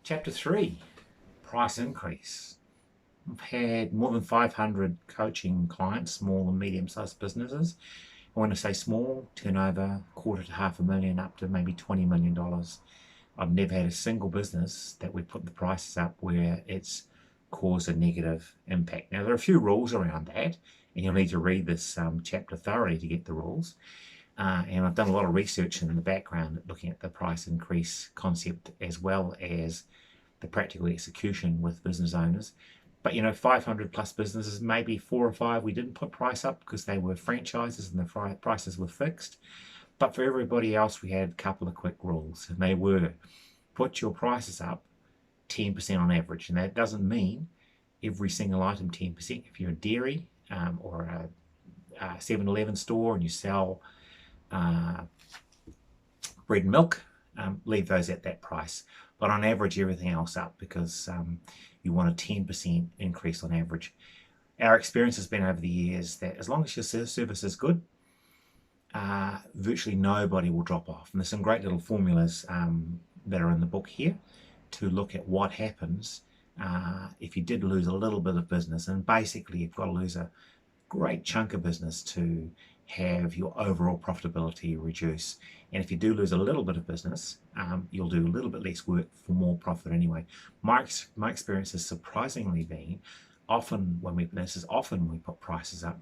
Chapter 3, Price Increase. I've had more than 500 coaching clients, small and medium-sized businesses. And when I say small, turnover, quarter to $500,000 up to maybe $20 million. I've never had a single business that we put the prices up where it's caused a negative impact. Now, there are a few rules around that, and you'll need to read this chapter thoroughly to get the rules. And I've done a lot of research in the background looking at the price increase concept as well as the practical execution with business owners. But 500 plus businesses, maybe 4 or 5 we didn't put price up because they were franchises and the prices were fixed. But for everybody else, we had a couple of quick rules, and they were: put your prices up 10% on average. And that doesn't mean every single item 10%. If you're a dairy or a 7-Eleven store and you sell bread and milk, leave those at that price. But on average, everything else up, because you want a 10% increase on average. Our experience has been over the years that as long as your service is good, virtually nobody will drop off. And there's some great little formulas that are in the book here to look at what happens if you did lose a little bit of business. And basically, you've got to lose a great chunk of business to have your overall profitability reduce. And if you do lose a little bit of business, you'll do a little bit less work for more profit anyway. My experience has surprisingly been often when we put prices up,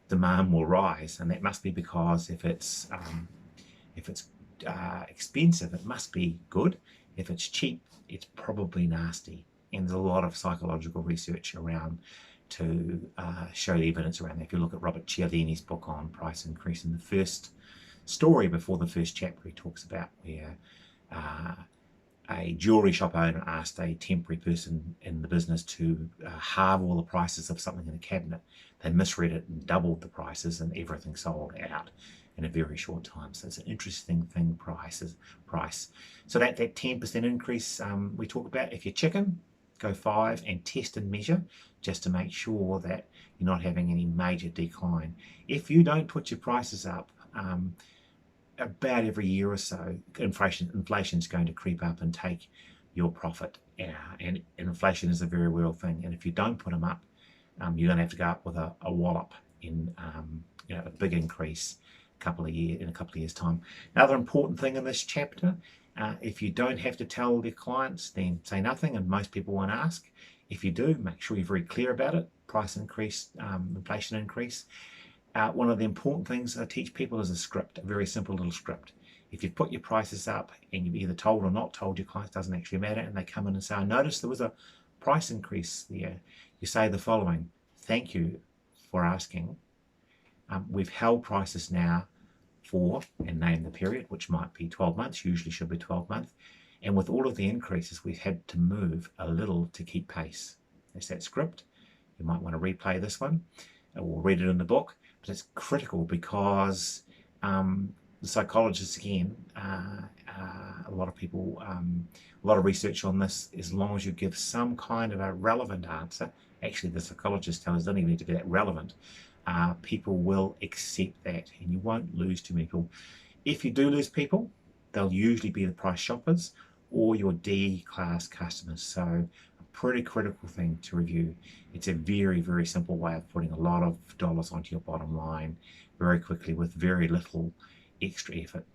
demand will rise, and that must be because if it's expensive, it must be good. If it's cheap, it's probably nasty. And there's a lot of psychological research around to show the evidence around that. If you look at Robert Cialdini's book on price increase, in the first story before the first chapter, he talks about where a jewelry shop owner asked a temporary person in the business to halve all the prices of something in a cabinet. They misread it and doubled the prices, and everything sold out in a very short time. So it's an interesting thing, price. So that 10% increase we talk about, if you're chicken, go 5 and test and measure just to make sure that you're not having any major decline. If you don't put your prices up, about every year or so, inflation is going to creep up and take your profit. And inflation is a very real thing. And if you don't put them up, you're going to have to go up with a wallop in a big increase in a couple of years' time. Another important thing in this chapter: if you don't have to tell your clients, then say nothing, and most people won't ask. If you do, make sure you're very clear about it. Price increase, inflation increase. One of the important things I teach people is a script, a very simple little script. If you put your prices up and you've either told or not told your clients, doesn't actually matter, and they come in and say, I noticed there was a price increase there, you say the following: thank you for asking. We've held prices now for, and name the period, which might be 12 months, usually should be 12 months. And with all of the increases, we've had to move a little to keep pace. That's that script. You might want to replay this one or read it in the book, but it's critical because the psychologists, again, a lot of people, a lot of research on this, as long as you give some kind of a relevant answer, actually the psychologists tell us don't even need to be that relevant, people will accept that, and you won't lose too many people. If you do lose people, they'll usually be the price shoppers or your D-class customers. So a pretty critical thing to review. It's a very, very simple way of putting a lot of dollars onto your bottom line very quickly with very little extra effort.